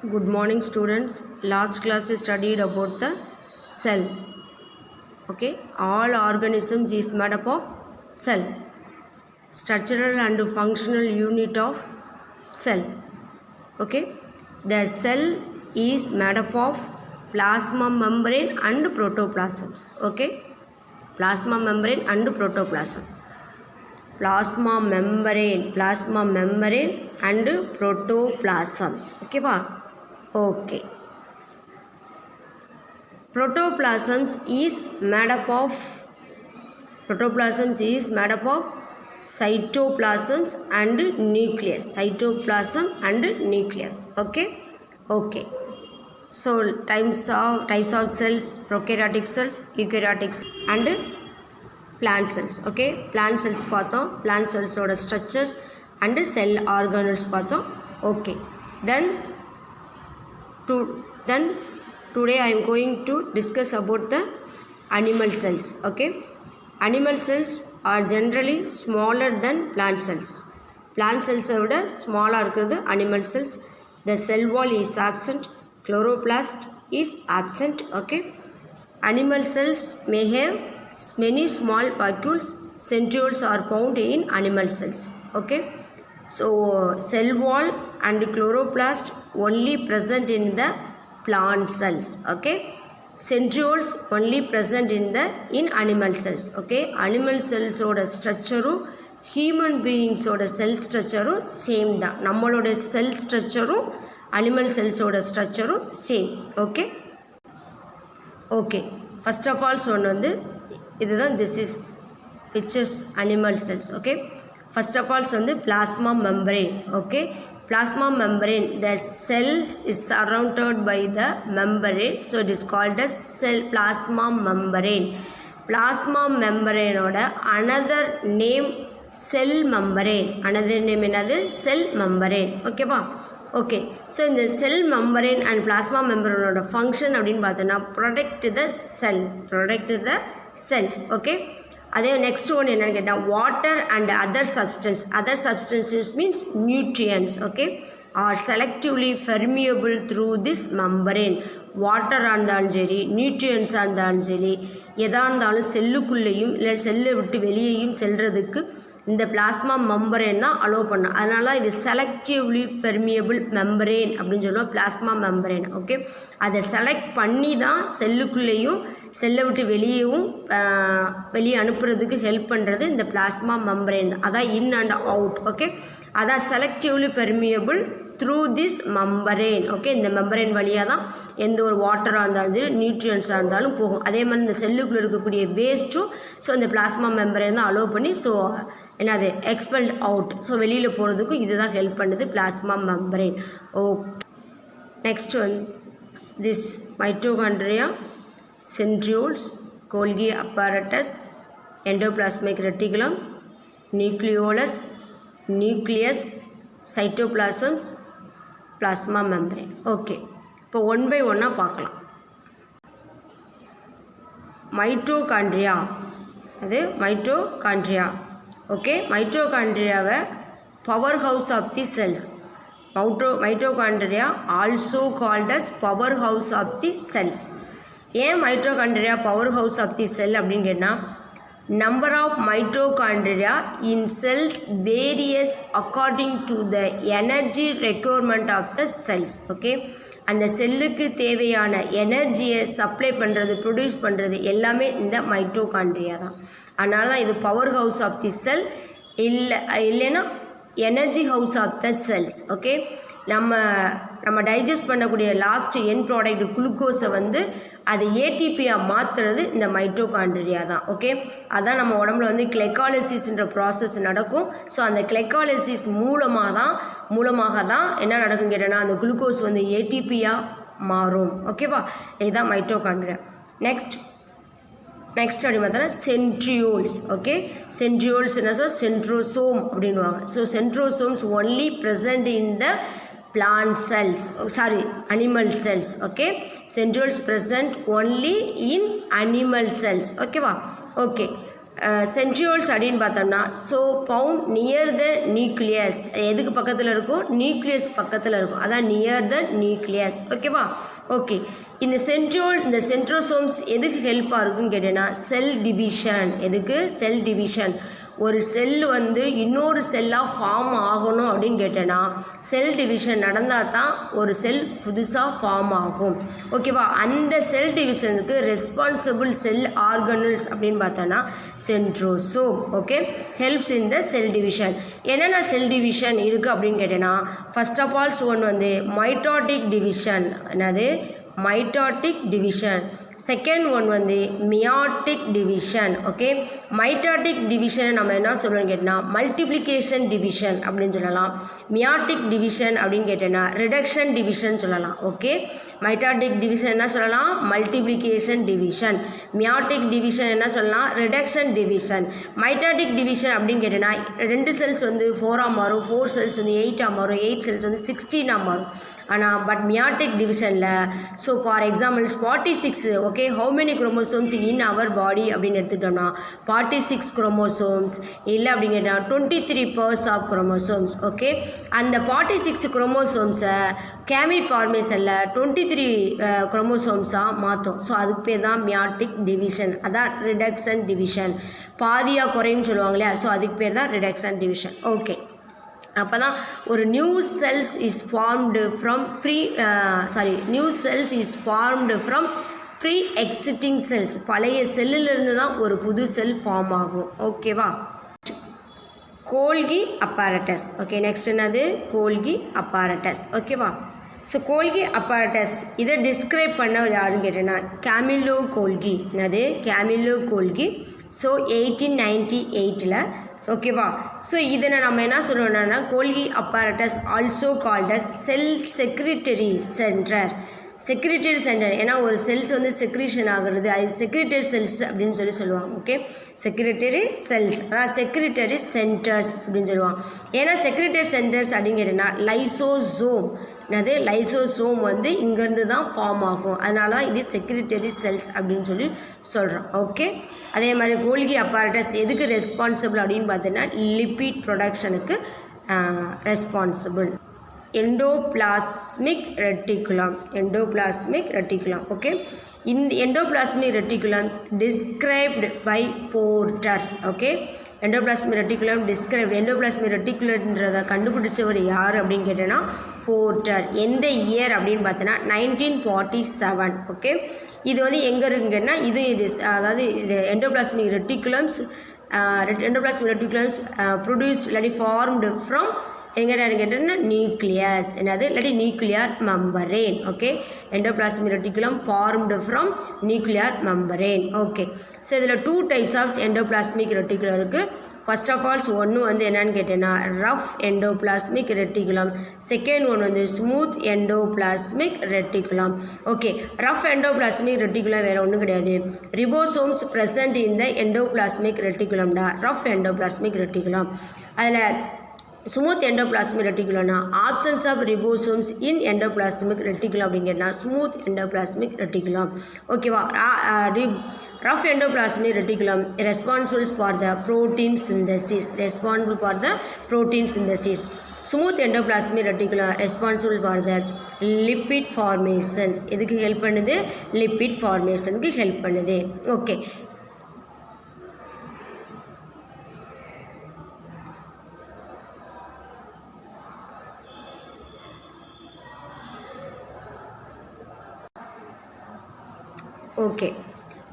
Good morning students. Last class we studied about the cell. Okay, all organisms is made up of cell. Structural and functional unit of cell. Okay, the cell is made up of plasma membrane and protoplasms. Okay, plasma membrane and protoplasms. Plasma membrane and protoplasms. Okay, ba? Okay. Protoplasms is made up of cytoplasms and nucleus. Cytoplasm and nucleus. Okay. Okay. So types of cells: prokaryotic cells, eukaryotic cells, and plant cells. Okay, plant cells பார்த்தோம், plant cells ஓட structures and cell organelles பார்த்தோம். Okay, then today I am going to discuss about the animal cells. Okay, animal cells are generally smaller than plant cells. Plant cells விட smaller இருக்கிறது animal cells. The cell wall is absent, chloroplast is absent. Okay, animal cells may have many small vacuoles. Centrioles are found in animal cells. Okay, so cell wall and chloroplast only present in the plant cells. Okay, centrioles only present in animal cells. Okay, animal cells oda structure human beings oda cell structure same da. நம்மளோட cell structure animal cells oda structure same. Okay, okay, first of all சொன்ன வந்து இதுதான், this is pictures animal cells. Okay, first of all வந்து plasma membrane. Okay, plasma membrane, the cells is surrounded by the membrane, so it is called as cell plasma membrane. Plasma membrane oda another name cell membrane. Another name என்னது? Cell membrane. Okay வா? Okay, so இந்த cell membrane and plasma membrane oda function அப்படினு பார்த்தோம்னா protect the cells. Okay, அதே next one என்னன்னு கேட்டா water and other substances means nutrients. Okay, are selectively permeable through this membrane. Water இருந்தாலும் சரி, நியூட்ரியன்ஸாக இருந்தாலும் சரி, எதாக இருந்தாலும் செல்லுக்குள்ளேயும் இல்லை செல்லை விட்டு வெளியேயும் செல்றதுக்கு இந்த பிளாஸ்மா மெம்பரேன் தான் அலோவ் பண்ணும். அதனால இது செலக்டிவ்லி பெர்மியபிள் மெம்பரேன் அப்படின்னு சொல்லுவோம், பிளாஸ்மா மெம்பரேன். ஓகே, அதை செலக்ட் பண்ணி தான் செல்லுக்குள்ளேயும் செல்லை விட்டு வெளியே அனுப்புறதுக்கு ஹெல்ப் பண்ணுறது இந்த பிளாஸ்மா மெம்பரேன் தான். அதான் இன் அண்ட் அவுட். ஓகே, அதான் selectively permeable through this membrane. Okay, இந்த மெம்பரேன் வழியாக தான் எந்த ஒரு வாட்டராக இருந்தாலும் சரி, நியூட்ரியன்ஸாக இருந்தாலும் போகும். அதே மாதிரி இந்த செல்லுக்குள்ளே இருக்கக்கூடிய வேஸ்ட்டும் ஸோ இந்த பிளாஸ்மா மெம்பரேன் தான் அலோவ் பண்ணி ஸோ என்னது எக்ஸ்பெல்ட் அவுட், ஸோ வெளியில் போகிறதுக்கும் இது தான் ஹெல்ப் பண்ணுது, பிளாஸ்மா மெம்பரேன். ஓகே, நெக்ஸ்ட் வந்து this mitochondria, centrioles, Golgi apparatus, endoplasmic reticulum, nucleolus, nucleus, cytoplasms, plasma membrane. Okay, இப்போ ஒன் பை ஒன்னாக பார்க்கலாம். மைட்டோகாண்ட்ரியா, அது மைட்டோகாண்ட்ரியா. ஓகே, மைட்டோகாண்ட்ரியாவை power house of the cells. Mitochondria also called as power house of the cells. ஏன் mitochondria power house of the செல் அப்படின்னு கேட்டால், number of mitochondria in cells varies according to the energy requirement of the cells. Okay, அந்த செல்லுக்கு தேவையான எனர்ஜியை supply பண்ணுறது, produce பண்ணுறது எல்லாமே இந்த மைட்டோகாண்ட்ரியா தான். அதனால தான் இது power house of the cell, இல்லைன்னா energy house of the cells. Okay, நம்ம டைஜஸ்ட் பண்ணக்கூடிய லாஸ்ட் என் ப்ராடக்ட் குளுக்கோஸை வந்து அது ஏடிபியாக மாற்றுறது இந்த மைட்டோகாண்ட்ரியா தான். ஓகே, அதான் நம்ம உடம்புல வந்து கிளைகாலிசிஸ்ன்ற ப்ராசஸ் நடக்கும். ஸோ அந்த கிளைகாலிசிஸ் மூலமாக தான் என்ன நடக்குன்னு கேட்டோன்னா அந்த குளுக்கோஸ் வந்து ஏடிபியாக மாறும். ஓகேவா, இதுதான் மைட்டோகாண்ட்ரியா. நெக்ஸ்ட் அப்படி பார்த்தோன்னா சென்ட்ரியோல்ஸ். ஓகே, சென்ட்ரியோல்ஸ் என்ன சொல், சென்ட்ரோசோம் அப்படின்வாங்க. So centrosomes only present in the plant cells, animal cells. Okay, centrioles present only in animal cells. Okay va? Okay, centrioles அப்படின்னு பார்த்தோம்னா so found near the nucleus. எதுக்கு பக்கத்தில் இருக்கும்? நியூக்ளியஸ் பக்கத்தில் இருக்கும், அதான் நியர் த நியூக்ளியஸ். ஓகேவா? ஓகே, இந்த சென்ட்ரோசோம்ஸ் எதுக்கு ஹெல்ப்பாக இருக்குன்னு கேட்டேன்னா செல் டிவிஷன். எதுக்கு? Cell division. ஒரு செல் வந்து இன்னொரு செல்லாக ஃபார்ம் ஆகணும் அப்படின்னு கேட்டேன்னா செல் டிவிஷன் நடந்தால் தான் ஒரு செல் புதுசாக ஃபார்ம் ஆகும். ஓகேவா? அந்த செல் டிவிஷனுக்கு ரெஸ்பான்சிபிள் செல் ஆர்கனல்ஸ் அப்படின்னு பார்த்தோன்னா centrosome. Okay, helps in the cell division. என்னென்ன செல் டிவிஷன் இருக்குது அப்படின்னு கேட்டேன்னா ஃபர்ஸ்ட் ஆஃப் ஆல்ஸ் ஒன்று வந்து மைட்டாட்டிக் டிவிஷன். என்னது? Mitotic division. செகண்ட் ஒன் வந்து meiotic division. Okay, mitotic division நம்ம என்ன சொல்கிறோம்னு கேட்டால் மல்டிப்ளிகேஷன் டிவிஷன் அப்படின்னு சொல்லலாம். மியாட்டிக் டிவிஷன் அப்படின்னு கேட்டேன்னா ரிடக்ஷன் டிவிஷன் சொல்லலாம். ஓகே, மைட்டாட்டிக் டிவிஷன் என்ன சொல்லலாம்? Multiplication division. மியாட்டிக் டிவிஷன் என்ன சொல்லலாம்? Reduction division. மைட்டாட்டிக் டிவிஷன் அப்படின்னு கேட்டேன்னா 2 செல்ஸ் வந்து 4ஆக மாறும், 4 செல்ஸ் வந்து 8ஆக மாறும், 8 செல்ஸ் வந்து 16ஆக மாறும். ஆனால் பட் மியாட்டிக் டிவிஷனில் so for example 46. Okay, how many chromosomes in our body அப்படின்னு எடுத்துக்கிட்டோம்னா 46 குரோமோசோம்ஸ். இல்லை அப்படின்னு கேட்டால் 23 pairs ஆஃப் குரோமோசோம்ஸ். ஓகே, அந்த 46 குரோமோசோம்ஸை கேமிட் ஃபார்மேஷனில் 23 குரோமோசோம்ஸாக மாற்றும். ஸோ அதுக்கு பேர் தான் மியாட்டிக் டிவிஷன். அதான் ரிடக்ஷன் டிவிஷன். பாதியாக குறைன்னு சொல்லுவாங்க இல்லையா? ஸோ அதுக்கு பேர் தான் ரிடக்ஷன் டிவிஷன். ஓகே, அப்போ தான் ஒரு new cells is formed from pre existing cells. பழைய செல்லிலிருந்து தான் ஒரு புது செல் ஃபார்ம் ஆகும். ஓகேவா? கோல்கி அப்பaratus. ஓகே, நெக்ஸ்ட் என்னது? கோல்கி அப்பaratus. ஓகேவா? ஸோ கோல்கி அப்பaratus இதை டிஸ்கிரைப் பண்ணவர் யாருன்னு கேட்டேன்னா கேமிலோ கோல்கி. என்னது? கேமிலோ கோல்கி. ஸோ 1898. ஓகேவா? ஸோ இதை நம்ம என்ன சொல்லுவோம்னா கோல்கி அப்பaratus ஆல்சோ கால்ட் அஸ் செல் செக்ரிட்டரி சென்டர். Secretory centre. ஏன்னா ஒரு செல்ஸ் வந்து செக்ரீஷன் ஆகுறது, அது செக்ரிட்டரி செல்ஸ் அப்படின்னு சொல்லுவாங்க. ஓகே, செக்ரிட்டரி செல்ஸ், அதான் செக்ரிட்டரி சென்டர்ஸ் அப்படின்னு சொல்லுவாங்க. ஏன்னா செக்ரிட்டரி சென்டர்ஸ் அப்படின்னு கேட்டீங்கன்னா லைசோசோம். என்னது? லைசோசோம் வந்து இங்கேருந்து தான் ஃபார்ம் ஆகும். அதனால தான் இது செக்ரிட்டரி செல்ஸ் அப்படின்னு சொல்கிறோம். ஓகே, அதே மாதிரி கோல்கி அப்பaratus எதுக்கு ரெஸ்பான்சிபிள் அப்படின்னு பார்த்தீங்கன்னா லிப்பிட் ப்ரொடக்ஷனுக்கு ரெஸ்பான்சிபிள். Endoplasmic reticulum. ஓகே, இந்த endoplasmic reticulums described by Porter. Okay, endoplasmic reticulum described. Endoplasmic ரெட்டிகுலம்ன்றதை கண்டுபிடிச்சவர் யார் அப்படின்னு கேட்டேன்னா போர்ட்டர். எந்த இயர் அப்படின்னு பார்த்தோன்னா 1947. ஓகே, இது வந்து எங்கே இருக்குங்கன்னா இது அதாவது இது எண்டோபிளாஸ்மிக் ரெட்டிகுலம்ஸ் ப்ரொடியூஸ்ட் இல்லாட்டி ஃபார்ம்டு ஃப்ரம் எங்கன்னு கேட்டோம்னா நியூக்ளியஸ். என்னது? இல்லாட்டி nuclear membrane. Okay, endoplasmic reticulum formed from nuclear membrane. Okay, so இதில் 2 டைப்ஸ் ஆஃப் எண்டோபிளாஸ்மிக் ரெட்டிகுலம் இருக்குது. ஃபர்ஸ்ட் ஆஃப் ஆல்ஸ் ஒன்று வந்து என்னன்னு கேட்டேன்னா ரஃப் எண்டோபிளாஸ்மிக் ரெட்டிகுலம். செகண்ட் ஒன்று வந்து smooth endoplasmic reticulum. Okay, rough endoplasmic reticulum வேறு ஒன்றும் கிடையாது. Ribosomes present in the endoplasmic ரெட்டிகுலம்டா ரஃப் எண்டோபிளாஸ்மிக் ரெட்டிகுலம். அதில் ஸ்மூத் எண்டோபிளாஸ்மிக் ரெட்டிகுலம்னா absence of ribosomes in endoplasmic reticulum அப்படிங்கன்னா ஸ்மூத் எண்டோபிளாஸ்மிக் ரெட்டிகுலம். ஓகேவா? Rough endoplasmic reticulum responsible for the protein synthesis. Smooth endoplasmic reticulum responsible for the lipid formations. எதுக்கு help பண்ணுது? Lipid ஃபார்மேஷனுக்கு help பண்ணுது. Okay, okay,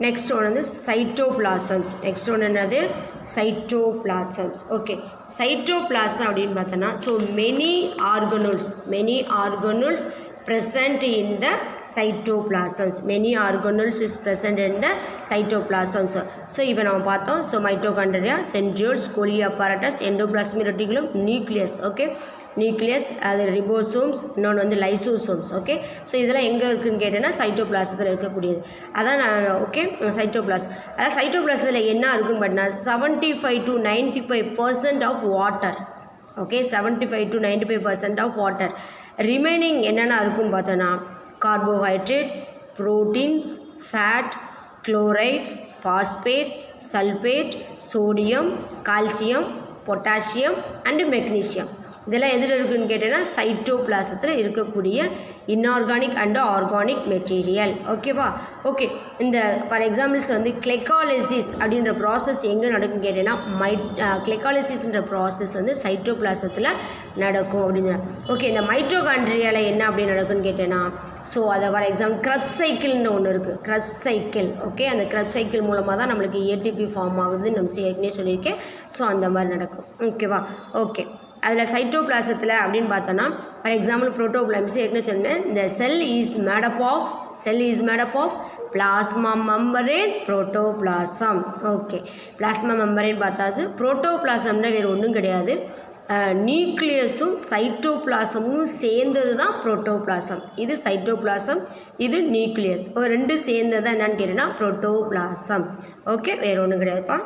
next ஒன்று வந்து சைட்டோபிளாசம்ஸ். Next ஒன்று என்னது? சைட்டோபிளாசம்ஸ். ஓகே, சைட்டோபிளாசம் அப்படின்னு பார்த்தோன்னா so many organelles present in the cytoplasms. Many organelles is present in the cytoplasms. So இப்போ நம்ம பார்த்தோம். So mitochondria, centrioles, கோல்கி apparatus, endoplasmic reticulum, nucleus. Okay, nucleus, அது ரிபோசோம்ஸ், இன்னொன்று வந்து லைசோசோம்ஸ். ஓகே, ஸோ இதெல்லாம் எங்கே இருக்குதுன்னு கேட்டேன்னா சைட்டோபிளாசத்தில் இருக்கக்கூடியது. அதான் நான் ஓகே அதான் சைட்டோபிளாசத்தில் என்ன இருக்குன்னு பார்த்தீங்கன்னா 75 to 95% of water. Okay, 75 to 95% of water. Remaining என்னென்ன இருக்குன்னு பார்த்தோன்னா carbohydrate, proteins, fat, chlorides, phosphate, sulphate, sodium, calcium, potassium and magnesium. இதெல்லாம் எதில் இருக்குதுன்னு கேட்டேன்னா சைட்டோபிளாசத்தில் இருக்கக்கூடிய இன்ஆர்கானிக் அண்டு ஆர்கானிக் மெட்டீரியல். ஓகேவா? ஓகே, இந்த ஃபார் எக்ஸாம்பிள்ஸ் வந்து கிளைகாலிசிஸ் அப்படின்ற ப்ராசஸ் எங்கே நடக்குன்னு கேட்டேன்னா கிளைகாலிசிஸ்ன்ற ப்ராசஸ் வந்து சைட்டோபிளாசத்தில் நடக்கும் அப்படின்னு. ஓகே, இந்த மைட்டோகாண்ட்ரியாவில் என்ன அப்படி நடக்குன்னு கேட்டேன்னா ஸோ அதை ஃபார் எக்ஸாம்பிள் க்ரப்ஸ் சைக்கிள்னு ஒன்று இருக்குது. க்ரப்ஸ் சைக்கிள். ஓகே, அந்த க்ரப்ஸ் சைக்கிள் மூலமாக தான் நம்மளுக்கு ஏடிபி ஃபார்ம் ஆகுதுன்னு நம்ம ஏற்கனவே சொல்லியிருக்கேன். ஸோ அந்த மாதிரி நடக்கும். ஓகேவா? ஓகே, அதில் சைட்டோபிளாசத்தில் அப்படின்னு பார்த்தோன்னா ஃபார் எக்ஸாம்பிள் புரோட்டோபிளாசம் ஏற்கனவே சொன்னேன். இந்த cell is made up of plasma membrane protoplasm. Okay, plasma membrane பார்த்தாது. புரோட்டோபிளாசம்னா வேறு ஒன்றும் கிடையாது, நியூக்ளியஸும் சைட்டோபிளாசமும் சேர்ந்தது தான் புரோட்டோபிளாசம். இது சைட்டோபிளாசம், இது நியூக்ளியஸ், ஒரு ரெண்டு சேர்ந்தது என்னன்னு கேட்டீங்கன்னா புரோட்டோபிளாசம். ஓகே, வேறு ஒன்றும் கிடையாதுப்பா.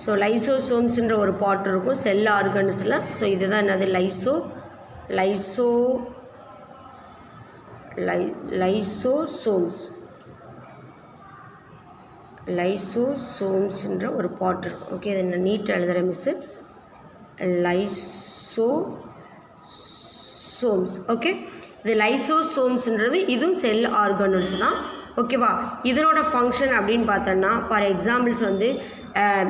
ஸோ லைசோசோம்ஸ்ன்ற ஒரு பார்ட் இருக்கும் செல் ஆர்கன்ஸில். ஸோ இதுதான் என்னது லைசோசோம்ஸ்ன்ற ஒரு பார்ட் இருக்கும். ஓகே, இதை நான் நீட்டாக எழுதுகிறேன் மிஸ்ஸு. லைசோசோம்ஸ். ஓகே, இது லைசோசோம்ஸ்ன்றது இதுவும் செல் ஆர்கனல்ஸ் தான். ஓகேவா? இதனோட ஃபங்க்ஷன் அப்படின்னு பார்த்தோன்னா ஃபார் எக்ஸாம்பிள்ஸ் வந்து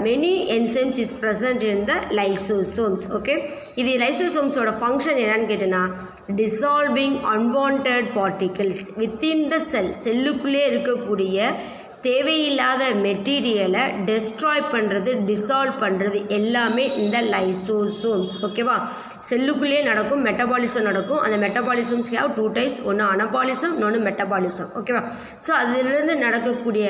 many enzymes is present in the lysosomes. Okay, இது லைசோசோம்ஸோட ஃபங்க்ஷன் என்னன்னு கேட்டோன்னா dissolving unwanted particles within the செல்லுக்குள்ளே இருக்கக்கூடிய தேவையில்லாத மெட்டீரியலை டெஸ்ட்ராய் பண்ணுறது, டிசால்வ் பண்ணுறது எல்லாமே இந்த லைசோசோம்ஸ். ஓகேவா? செல்லுக்குள்ளேயே நடக்கும், மெட்டபாலிசம் நடக்கும். அந்த மெட்டபாலிசம்ஸ் ஹேவ் 2 டைப்ஸ், ஒன்று அனபாலிசம், இன்னொன்று மெட்டபாலிசம். ஓகேவா? ஸோ அதிலிருந்து நடக்கக்கூடிய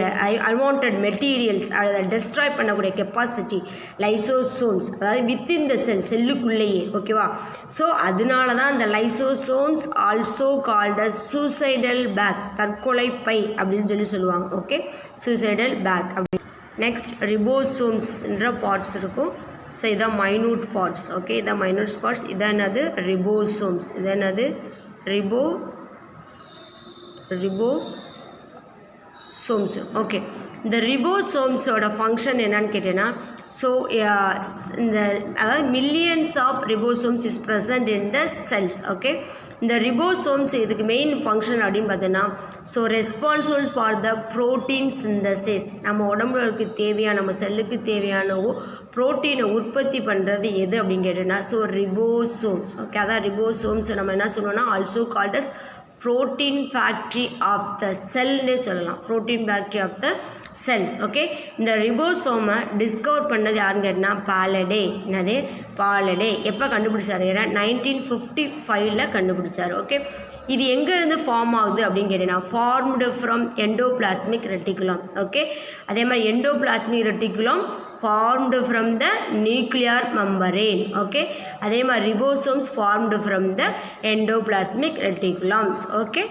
அன்வான்ட் மெட்டீரியல்ஸ் அதை டெஸ்ட்ராய் பண்ணக்கூடிய கெப்பாசிட்டி லைசோசோம்ஸ், அதாவது வித்தின் த செல்லுக்குள்ளேயே. ஓகேவா? ஸோ அதனால தான் இந்த lysosomes also called as suicidal bag, தற்கொலை பை அப்படின்னு சொல்லுவாங்க. ஓகே, சூசைடல் பேக் அப்படி. நெக்ஸ்ட் ரிபோசோம்ஸ்ன்ற பார்ட்ஸ் இருக்கும். ஸோ இதான் மைனூட் பார்ட்ஸ். ஓகே, இதான் மைனூட் பார்ட்ஸ். இதான் என்னது ரிபோசோம்ஸ். இது என்னது ரிபோசோம்ஸ். ஓகே, இந்த ரிபோசோம்ஸோட ஃபங்க்ஷன் என்னன்னு கேட்டேன்னா ஸோ இந்த அதாவது millions of ribosomes is present in the cells. Okay, இந்த ரிபோசோம்ஸ் இதுக்கு மெயின் ஃபங்க்ஷன் அப்படின்னு பார்த்தோன்னா so responsible for the protein synthesis. நம்ம உடம்புல இருக்க தேவையான, நம்ம செல்லுக்கு தேவையான ப்ரோட்டீனை உற்பத்தி பண்ணுறது எது அப்படின்னு கேட்டோன்னா ஸோ ரிபோசோம்ஸ். ஓகே, அதான் ரிபோசோம்ஸ் நம்ம என்ன சொல்லுவோம்னா also called as protein factory of the செல்னே சொல்லலாம். Protein factory of the cells. Okay, இந்த ரிபோசோமை டிஸ்கவர் பண்ணது யாருன்னு கேட்டால் பாலடே. என்னது பாலடே எப்போ கண்டுபிடிச்சாரு? ஏன்னா 1955 கண்டுபிடிச்சார். ஓகே, இது எங்கேருந்து ஃபார்ம் ஆகுது அப்படின்னு கேட்டீங்கன்னா formed from endoplasmic reticulum. Okay, அதே மாதிரி endoplasmic reticulum formed from the nuclear membrane. Okay, அதே மாதிரி ribosomes formed from the endoplasmic reticulums. Okay,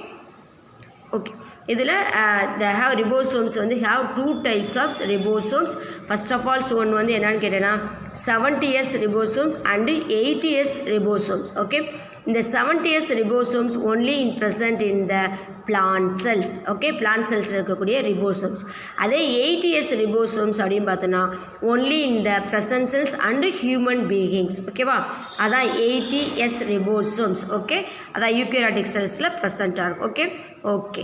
okay, இதில் they have ribosomes வந்து have 2 types of ribosomes. first of all ஒன்று வந்து என்னன்னு கேட்டேன்னா 70s ribosomes and 80s ribosomes. okay, இந்த 70s ribosomes only in present in the plant cells. okay, plant cells இருக்கக்கூடிய ribosomes. அதே 80s ribosomes அப்படின்னு பார்த்தோன்னா only in the present cells and human beings. ஓகேவா? அதான் 80s ribosomes. ஓகே, அதான் eukaryotic cellsல ப்ரெசண்ட்டாக இருக்கும். Okay, okay,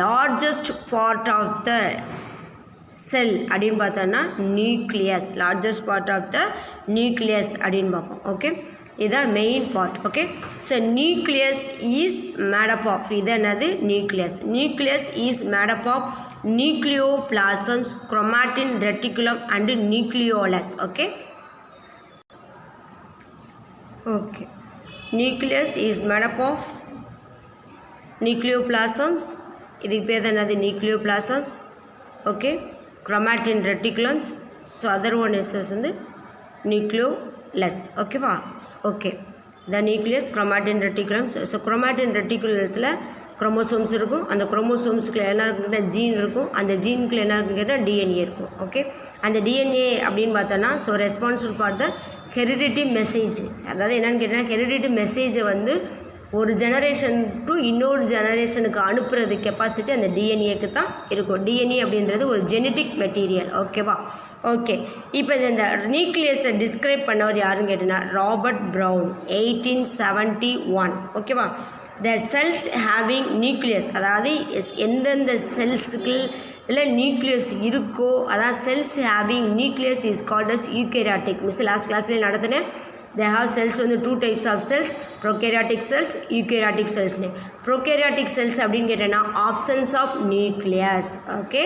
largest part of the cell அப்படின்னு பார்த்தோன்னா nucleus. Largest part of the nucleus அப்படின்னு பார்ப்போம். ஓகே, இதுதான் main part. Okay, so nucleus is made up of, இது என்னது nucleus. Nucleus is made up of nucleoplasms, chromatin, reticulum and nucleolus. Okay, okay, nucleus is made up of nucleoplasms, இதுக்கு பேர் தான் என்னது nucleoplasms. Okay, chromatin, reticulums. So other one is வந்து nucleolus. ஓகேவா? Okay, the nucleus, chromatin, reticulums. So chromatin ரெட்டிகுலத்தில் chromosomes இருக்கும். அந்த குரோமோசோம்ஸுக்குள்ள என்ன இருக்குன்னா ஜீன் இருக்கும். அந்த ஜீனுக்குள்ள என்ன இருக்குன்னு கேட்டால் டிஎன்ஏ இருக்கும். ஓகே, அந்த டிஎன்ஏ அப்படின்னு பார்த்தோன்னா so responsible for the heredity message. அதாவது என்னென்னு கேட்டால் ஹெரிடிட்டி மெசேஜை வந்து ஒரு ஜெனரேஷன் டு இன்னொரு ஜெனரேஷனுக்கு அனுப்புறது கெப்பாசிட்டி அந்த டிஎன்ஏக்கு தான் இருக்கும். டிஎன்ஏ அப்படின்றது ஒரு ஜெனட்டிக் மெட்டீரியல். ஓகேவா? ஓகே, இப்போ இந்த நியூக்ளியஸை டிஸ்கிரைப் பண்ணவர் யாருன்னு கேட்டிங்கன்னா ராபர்ட் ப்ரவுன் 1871. ஓகேவா? த செல்ஸ் ஹேவிங் நியூக்ளியஸ், அதாவது எந்தெந்த செல்ஸுக்கு இல்லை நியூக்ளியஸ் இருக்கோ அதான் cells having nucleus is called as eukaryotic. Miss last கிளாஸ்லேயே நடத்தினேன். they have cells வந்து 2 types of cells, prokaryotic cells, eukaryotic cells. prokaryotic cells அப்படின்னு கேட்டேன்னா absence of nucleus. Okay,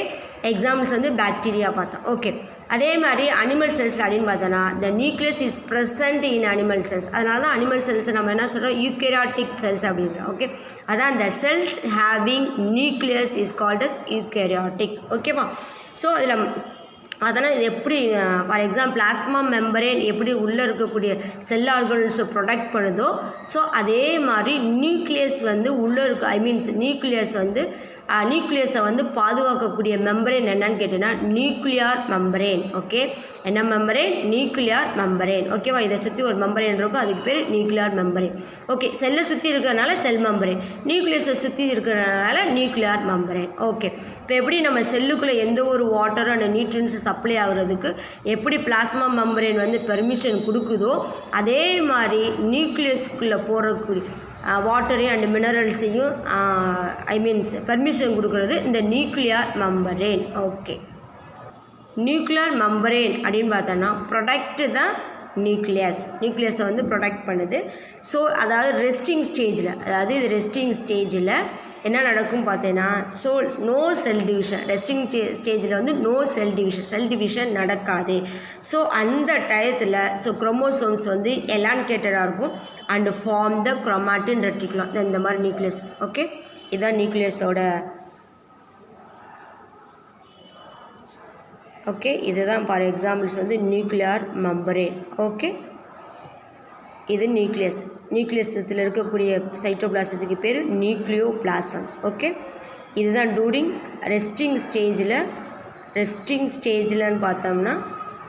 examples வந்து பாக்டீரியா பார்த்தோம். ஓகே, அதே மாதிரி அனிமல் செல்ஸ் அப்படின்னு பார்த்தோன்னா the nucleus is present in animal cells. அதனால தான் அனிமல் செல்ஸை நம்ம என்ன சொல்கிறோம், eukaryotic cells அப்படின்றோம். ஓகே, அதான் the cells having nucleus is called as eukaryotic. ஓகேவா? ஸோ அதில் அதனால் இது எப்படி ஃபார் எக்ஸாம்பிள் பிளாஸ்மா மெம்பரேன் எப்படி உள்ளே இருக்கக்கூடிய செல் ஆர்கன்ஸை ப்ரொடெக்ட் பண்ணுதோ, ஸோ அதே மாதிரி நியூக்ளியஸ் வந்து உள்ளே இருக்க நியூக்ளியஸை வந்து பாதுகாக்கக்கூடிய மெம்பரேன் என்னன்னு கேட்டிங்கன்னா நியூக்ளியார் மெம்பரேன். ஓகே, என்ன மெம்பரேன்? Nuclear membrane. ஓகேவா? இதை சுற்றி ஒரு மெம்பரேன் இருக்கும், அதுக்கு பேர் நியூக்ளியார் மெம்பரேன். ஓகே, செல்லை சுற்றி இருக்கிறதுனால செல் மெம்பரேன், நியூக்ளியஸை சுற்றி இருக்கிறதுனால நியூக்ளியார் மெம்பரேன். ஓகே, இப்போ எப்படி நம்ம செல்லுக்குள்ளே எந்த ஒரு வாட்டர் அண்ட் நியூட்ரியன்ஸ் சப்ளை ஆகுறதுக்கு எப்படி பிளாஸ்மா மெம்பரேன் வந்து பெர்மிஷன் கொடுக்குதோ, அதே மாதிரி நியூக்ளியஸ்குள்ளே போகக்கூடிய வாட்டரையும் அண்ட் மினரல்ஸையும் பெர்மிஷன் கொடுக்குறது இந்த nuclear membrane. Okay, nuclear membrane அப்படின்னு பார்த்தோன்னா ப்ரொடெக்ட் த நியூக்ளியஸை வந்து ப்ரொடெக்ட் பண்ணுது. ஸோ அதாவது ரெஸ்டிங் ஸ்டேஜில் என்ன நடக்கும் பார்த்தீங்கன்னா, so no cell division, resting ஸ்டேஜில் வந்து நோ செல் டிவிஷன் நடக்காது. ஸோ அந்த டயத்தில் ஸோ குரோமோசோம்ஸ் வந்து எலான்கேட்டடாக இருக்கும் and form the chromatin reticulum, இந்த மாதிரி நியூக்ளியஸ். ஓகே, இதுதான் நியூக்ளியஸோட. ஓகே, இதுதான் ஃபார் எக்ஸாம்பிள்ஸ் வந்து நியூக்ளியார் மெம்பரேன். ஓகே, இது நியூக்ளியஸத்தில் இருக்கக்கூடிய சைட்டோபிளாசத்துக்கு பேர் நியூக்ளியோபிளாசம்ஸ். ஓகே, இதுதான் டூரிங் ரெஸ்டிங் ஸ்டேஜில்னு பார்த்தோம்னா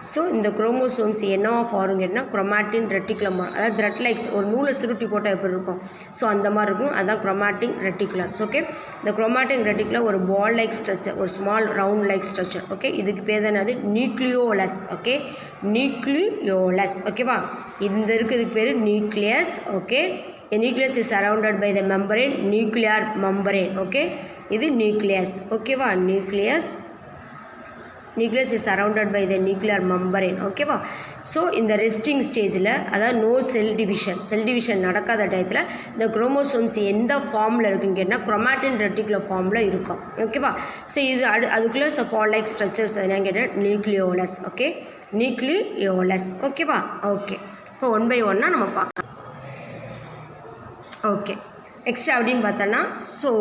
ஸோ இந்த குரோமோசோம்ஸ் என்னவா ஃபார்ம் கேட்டிங்கன்னா குரோமாட்டின் ரெட்டிகுலம், அதாவது த்ரெட் லைக்ஸ், ஒரு நூலை சுருட்டி போட்டால் எப்படி இருக்கும், ஸோ அந்த மாதிரி இருக்கும். அதுதான் குரோமாட்டின் ரெட்டிகுலம்ஸ். ஓகே, இந்த குரோமாட்டின் ரெட்டிகுலம் ஒரு பால் லைக் ஸ்ட்ரக்சர், ஒரு small round like structure. Okay, இதுக்கு பேர் தானே அது நியூக்ளியோலஸ். Okay, nucleolus. ஓகேவா? இந்த இருக்கிறதுக்கு பேர் nucleus. Okay, nucleus is surrounded by the membrane, nuclear membrane. Okay, இது நியூக்ளியஸ். ஓகேவா? Nucleus is surrounded by the nuclear membrane. ஓகேவா? ஸோ இந்த ரெஸ்டிங் ஸ்டேஜில், அதாவது நோ செல் டிவிஷன் நடக்காத டயத்தில் இந்த குரோமோசோம்ஸ் எந்த ஃபார்மில் இருக்குன்னு கேட்டால் குரோமாட்டின் ரெட்டிகுலர் ஃபார்மில் இருக்கும். ஓகேவா? ஸோ இது அதுக்குள்ளே ஸோ ஃபால் லைக் ஸ்ட்ரக்சர்ஸ் என்னன்னு கேட்டால் நியூக்ளியோலஸ். Okay, nucleolus. ஓகேவா? ஓகே, இப்போ 1 by 1 நம்ம பார்க்கலாம். ஓகே, நெக்ஸ்ட் அப்படின்னு பார்த்தோன்னா ஸோ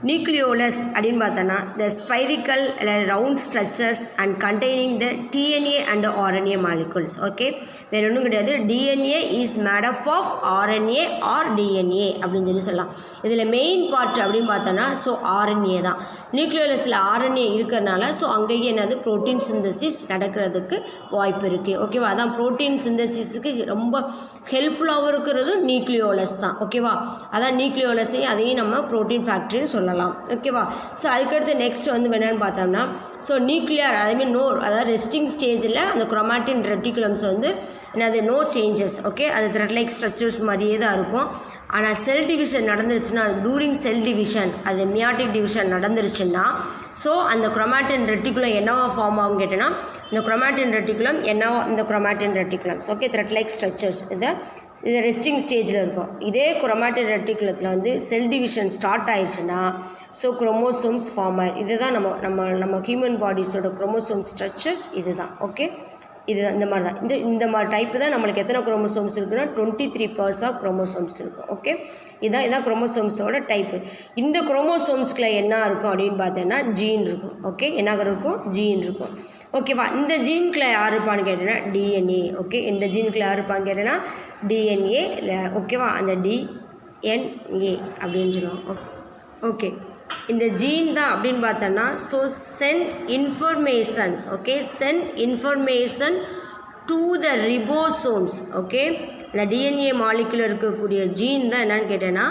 நியூக்ளியோலஸ் அப்படின்னு பார்த்தோன்னா the spherical round structures and containing the DNA and RNA molecules. Okay, வேறு ஒன்றும் கிடையாது. DNA is made up of RNA or DNA அப்படின்னு சொல்லலாம். இதில் மெயின் பார்ட் அப்படின்னு பார்த்தோன்னா ஸோ ஆர்என்ஏ தான். நியூக்ளியோலஸில் ஆர்என்ஏ இருக்கிறதுனால ஸோ அங்கேயே என்னது ப்ரோட்டீன் சிந்தசிஸ் நடக்கிறதுக்கு வாய்ப்பு இருக்குது. ஓகேவா? அதான் ப்ரோட்டீன் சிந்தசிஸுக்கு ரொம்ப ஹெல்ப்ஃபுல்லாகவும் இருக்கிறது நியூக்ளியோலஸ் தான். ஓகேவா? அதான் நியூக்ளியோலஸையும் அதையும் நம்ம ப்ரோட்டீன் ஃபேக்ட்ரின்னு சொல்லலாம். ஓகேவா? ஸோ அதுக்கடுத்து நெக்ஸ்ட் வந்து என்னென்னு பார்த்தோம்னா ஸோ நியூக்ளியர் அதாவது ரெஸ்டிங் ஸ்டேஜில் அந்த குரோமாட்டின் ரெட்டிகுலம்ஸ் வந்து என்னது நோ சேஞ்சஸ். ஓகே, அது த்ரெட் லைக் ஸ்ட்ரக்சர்ஸ் மாதிரியே தான் இருக்கும். ஆனால் செல் டிவிஷன் நடந்துருச்சுன்னா டூரிங் செல் டிவிஷன், அது மியாட்டிக் டிவிஷன் நடந்துருச்சுன்னா ஸோ அந்த குரோமாட்டின் ரெட்டிகுலம் என்னவா ஃபார்ம் ஆகும் கேட்டோன்னா இந்த chromatin reticulums. Okay, thread like structures இது ரெஸ்டிங் ஸ்டேஜில் இருக்கும். இதே குரோமாட்டின் ரெட்டிகுலத்தில் வந்து செல் டிவிஷன் ஸ்டார்ட் ஆயிடுச்சுன்னா ஸோ குரோமோசோம்ஸ் ஃபார்ம் ஆயிடும். இதுதான் நம்ம ஹியூமன் பாடிஸோட குரோமோசோம் ஸ்ட்ரக்சர்ஸ் இதுதான். ஓகே, இது இந்த மாதிரி தான். இந்த மாதிரி டைப்பு தான் நம்மளுக்கு எத்தனை குரோமோசோம்ஸ் இருக்குன்னா 23 pairs ஆஃப் குரோமோசோம்ஸ் இருக்கும். ஓகே, இதான் குரோமோசோம்ஸோட டைப்பு. இந்த குரோமோசோம்ஸ்கில் என்ன இருக்கும் அப்படின்னு பார்த்தோன்னா ஜீன் இருக்கும். ஓகே, என்ன இருக்கும்? ஜீன் இருக்கும். ஓகேவா? இந்த ஜீனுக்குள்ள யார் இருப்பான்னு கேட்டேன்னா டிஎன்ஏ. ஓகே, இந்த ஜீனுக்குள்ள யார் இருப்பான்னு கேட்டேன்னா டிஎன்ஏ. ஓகேவா? அந்த டிஎன்ஏ அப்படின்னு சொல்லுவோம். ஓகே, இந்த ஜீன் தான் அப்படின்னு பார்த்தோன்னா so sent informations. Okay, sent information to the ribosomes. Okay, அந்த டிஎன்ஏ மாலிகுலர் இருக்கக்கூடிய ஜீன் தான் என்னன்னு கேட்டேன்னா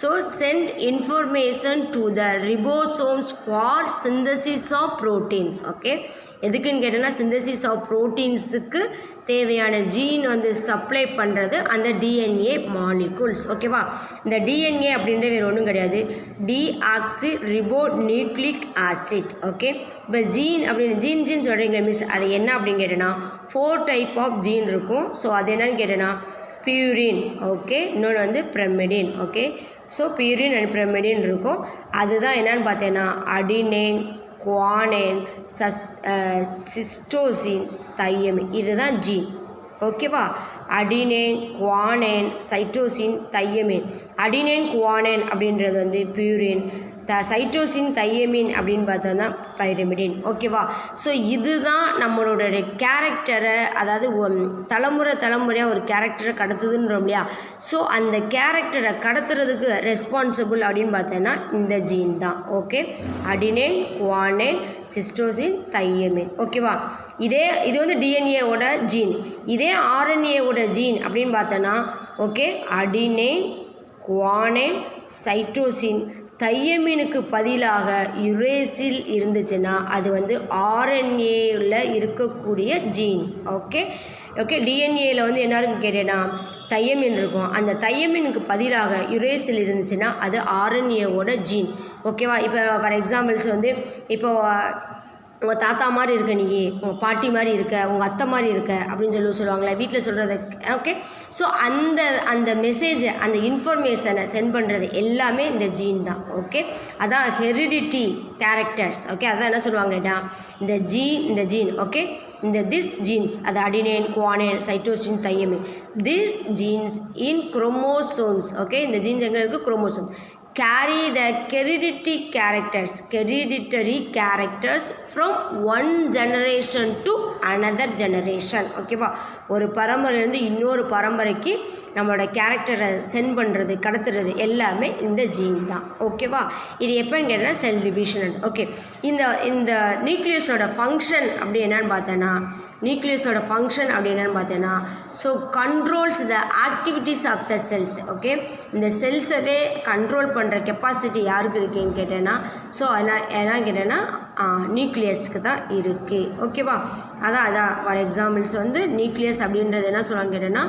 so sent information to the ribosomes for synthesis of proteins. Okay, எதுக்குன்னு கேட்டோன்னா சிந்தசிஸ் ஆஃப் ப்ரோட்டீன்ஸுக்கு தேவையான ஜீன் வந்து சப்ளை பண்ணுறது அந்த டிஎன்ஏ மாலிகுல்ஸ். ஓகேவா, இந்த டிஎன்ஏ அப்படின்ற வேறு ஒன்றும் கிடையாது, deoxy ribo nucleic acid. Okay, இப்போ ஜீன் அப்படின்னு ஜீன் சொல்கிறீங்க மிஸ், அது என்ன அப்படின்னு கேட்டேன்னா 4 டைப் ஆஃப் ஜீன் இருக்கும். ஸோ அது என்னன்னு கேட்டேன்னா பியூரின், ஓகே, இன்னொன்று வந்து pyrimidine. Okay, so purine and pyrimidine இருக்கும். அதுதான் என்னன்னு பார்த்தேன்னா அடினைன், குவானைன், சிஸ்டோசின், தையமின், இதுதான் ஜீன். ஓகேவா, adenine, guanine, cytosine, thiamine. Adenine guanine அப்படின்றது வந்து பியூரின், சைட்டோசின், தையமின் அப்படின்னு பார்த்தோம்னா பைரிமிடின். ஓகேவா, ஸோ இதுதான் நம்மளோட கேரக்டரை, அதாவது தலைமுறையாக ஒரு கேரக்டரை கடத்துதுன்றோம் இல்லையா. ஸோ அந்த கேரக்டரை கடத்துறதுக்கு ரெஸ்பான்சிபிள் அப்படின்னு பார்த்தோன்னா இந்த ஜீன் தான். Okay, adenine, guanine, cytosine, thymine. ஓகேவா, இது வந்து டிஎன்ஏவோட ஜீன். இதே ஆர்என்ஏவோட ஜீன் அப்படின்னு பார்த்தோன்னா ஓகே அடினைன், குவானைன், சைட்டோசின், தையமினுக்கு பதிலாக யுரேசில் இருந்துச்சுன்னா அது வந்து ஆர்என்ஏவில் இருக்கக்கூடிய ஜீன். ஓகே ஓகே, டிஎன்ஏவில் வந்து என்ன இருக்குன்னு கேட்டேன்னா தையமின் இருக்கும். அந்த தையமினுக்கு பதிலாக யுரேசில் இருந்துச்சுன்னா அது ஆர்என்ஏவோட ஜீன். ஓகேவா, இப்போ ஃபார் எக்ஸாம்பிள்ஸ் வந்து இப்போது உங்கள் தாத்தா மாதிரி இருக்க, நீ உங்கள் பாட்டி மாதிரி இருக்க, உங்கள் அத்தை மாதிரி இருக்க அப்படின்னு சொல்லுவாங்களே வீட்டில் சொல்கிறத. ஓகே, ஸோ அந்த மெசேஜை, அந்த இன்ஃபர்மேஷனை சென்ட் பண்ணுறது எல்லாமே இந்த ஜீன் தான். ஓகே, அதான் ஹெரிடிட்டி கேரக்டர்ஸ். ஓகே, அதான் என்ன சொல்லுவாங்கடா இந்த ஜீன். ஓகே, திஸ் ஜீன்ஸ், அது adenine, guanine, cytosine, thiamine, this jeans in chromosomes. Okay, இந்த ஜீன்ஸ் எங்கே இருக்குது? Chromosome. carry the hereditary characters from one generation to another generation. ஓகேவா, ஒரு பரம்பரையிலேருந்து இன்னொரு பரம்பரைக்கு நம்மளோட கேரக்டரை சென்ட் பண்ணுறது, கடத்துறது எல்லாமே இந்த ஜீன் தான். ஓகேவா, இது எப்போன்னு கேட்டால் செல் டிவிஷன். ஓகே, இந்த நியூக்ளியஸோட ஃபங்க்ஷன் அப்படி என்னன்னு பார்த்தோன்னா so controls the activities of the cells. Okay, இந்த செல்ஸவே கண்ட்ரோல் பண்ணுற கெப்பாசிட்டி யாருக்கு இருக்குன்னு கேட்டேன்னா ஸோ என்ன கேட்டேன்னா நியூக்ளியஸ்க்கு தான் இருக்குது. ஓகேவா, அதான் ஃபார் எக்ஸாம்பிள்ஸ் வந்து நியூக்ளியஸ் அப்படின்றது என்ன சொல்லுவாங்க கேட்டேன்னா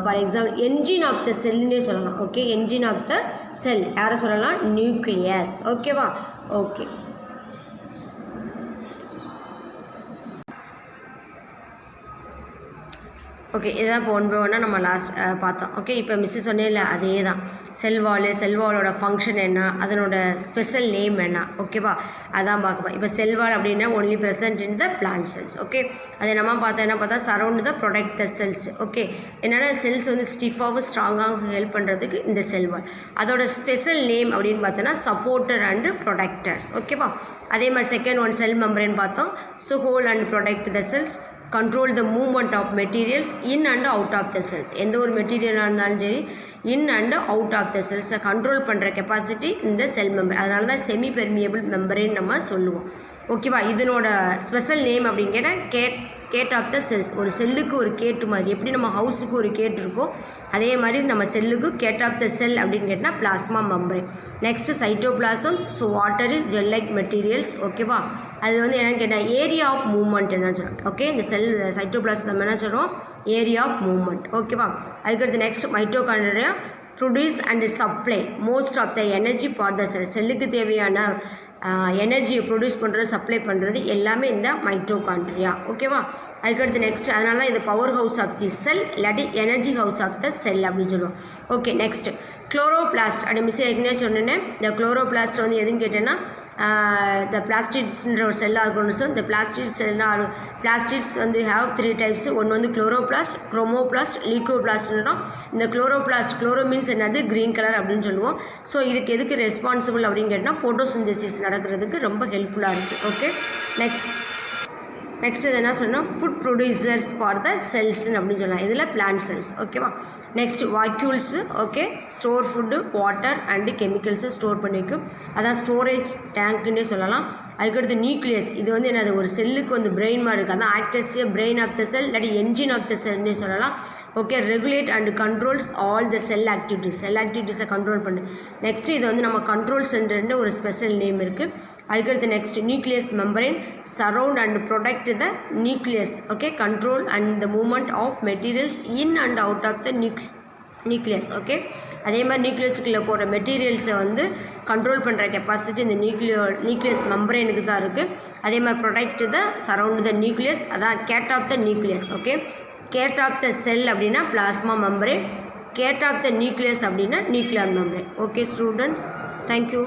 for example engine of the செல்லுன்னே சொல்லலாம். Okay, engine of the cell யாரை சொல்லலாம்? நியூக்ளியஸ். ஓகேவா, ஓகே. ஓகே, இதுதான் இப்போ 1 by 1 நம்ம லாஸ்ட் பார்த்தோம். ஓகே, இப்போ மிஸ்ஸு சொன்னேன்ல அதே தான். செல்வாலோட ஃபங்க்ஷன் என்ன, அதனோட ஸ்பெஷல் நேம் என்ன. ஓகேவா, அதான் பார்க்கலாம். இப்போ செல்வால் அப்படின்னா only present in the plant cells. Okay, அதை நம்ம பார்த்தா surround the protect the cells. Okay, என்னென்னா செல்ஸ் வந்து ஸ்டிஃபாகவும் ஸ்ட்ராங்காகவும் ஹெல்ப் பண்ணுறதுக்கு இந்த செல்வால். அதோட ஸ்பெஷல் நேம் அப்படின்னு பார்த்தோன்னா சப்போர்ட்டர் அண்டு ப்ரொடக்டர்ஸ். ஓகேவா, அதே மாதிரி செகண்ட் ஒன் செல் மெம்பரேன் பார்த்தோம். So whole and protect the cells, control the movement of materials in and out of the cells. எந்த ஒரு மெட்டீரியலாக இருந்தாலும் சரி in and out of the செல்ஸை கண்ட்ரோல் பண்ணுற கெப்பாசிட்டி இந்த செல் மெம்பர். அதனால தான் செமி பெர்மியபிள் மெம்பரேன்னு நம்ம சொல்லுவோம். ஓகேவா, இதனோட ஸ்பெஷல் நேம் அப்படின்னு கேட்டால் கேட் ஆஃப் த செல்ஸ். ஒரு செல்லுக்கு ஒரு கேட்டு மாதிரி, எப்படி நம்ம ஹவுஸுக்கு ஒரு கேட் இருக்கோ அதே மாதிரி நம்ம செல்லுக்கு கேட் ஆஃப் த செல் அப்படின்னு கேட்டால் plasma membrane. Next cytoplasms. So water gel like materials. ஓகேவா, அது வந்து என்னென்னு கேட்டால் ஏரியா ஆஃப் மூவ்மெண்ட் என்னன்னு சொல்கிறோம். ஓகே, இந்த செல் சைட்டோபிளாசம் நம்ம என்ன சொல்கிறோம்? Area of movement. ஓகேவா, அதுக்கடுத்து next mitochondria produce and supply most of the energy for the cell. செல்லுக்கு தேவையான எனர்ஜியை ப்ரொடியூஸ் பண்ணுறது, சப்ளை பண்ணுறது எல்லாமே இந்த மைட்டோகாண்ட்ரியா. ஓகேவா, அதுக்கடுத்து நெக்ஸ்ட் அதனால தான் இது பவர் ஹவுஸ் ஆஃப் தி செல் இல்லாட்டி energy house of the cell அப்படின்னு சொல்லுவோம். Okay, next chloroplast. அப்படி மிஸ் ஏற்கனவே சொன்னேன். இந்த குளோரோபிளாஸ்ட் வந்து எதுன்னு கேட்டேன்னா இந்த பிளாஸ்டிட்ஸ்ன்ற ஒரு செல்லாக இருக்கணும். ஸோ இந்த பிளாஸ்டிட்ஸ் வந்து ஹேவ் 3 டைப்ஸ். ஒன்று வந்து குளோரோபிளாஸ்ட், குரோமோபிளாஸ்ட், லீகோபிளாஸ்ட்ன்றோம். இந்த குளோரோ மீன்ஸ் என்னது? க்ரீன் கலர் அப்படின்னு சொல்லுவோம். ஸோ இதுக்கு எதுக்கு ரெஸ்பான்சிபிள் அப்படின்னு கேட்டால் போட்டோசிந்தசிஸ் நடக்கிறதுக்கு ரொம்ப ஹெல்ப்ஃபுல்லாக இருக்குது. ஓகே, நெக்ஸ்ட் இது என்ன சொல்லணும்? ஃபுட் ப்ரொடியூசர்ஸ் ஃபார் த செல்ஸ்ன்னு அப்படின்னு சொல்லலாம். இதில் பிளான்ட் செல்ஸ். ஓகேவா, next vacuoles. Okay, store food, water and கெமிக்கல்ஸை ஸ்டோர் பண்ணி வைக்கும். அதான் ஸ்டோரேஜ் டேங்க்குன்னே சொல்லலாம். அதுக்கடுத்து நியூக்ளியஸ். இது வந்து என்னது? ஒரு செல்லுக்கு வந்து பிரெயின் மாதிரி இருக்குது. அதான் acts brain of the cell இல்லாட்டி என்ஜின் ஆஃப் த செல்னே சொல்லலாம். Okay regulate and controls all the cell ஆக்டிவிட்டீஸை கண்ட்ரோல் பண்ணு. நெக்ஸ்ட் இது வந்து நம்ம கண்ட்ரோல் சென்டர்னு ஒரு ஸ்பெஷல் நேம் இருக்குது. அதுக்கடுத்து next nucleus membrane surround and protect the nucleus. Okay control and the movement of materials in and out of the nucleus. Okay அதே மாதிரி நியூக்ளியஸுக்குள்ளே போகிற மெட்டீரியல்ஸை வந்து கண்ட்ரோல் பண்ணுற கெப்பாசிட்டி இந்த நியூக்ளியஸ் மெம்பரேனுக்கு தான் இருக்குது. அதே மாதிரி protect the surround the nucleus, அதான் gate of the nucleus. Okay gate of the cell அப்படின்னா plasma membrane, gate of the nucleus அப்படின்னா nuclear membrane. Okay students, thank you.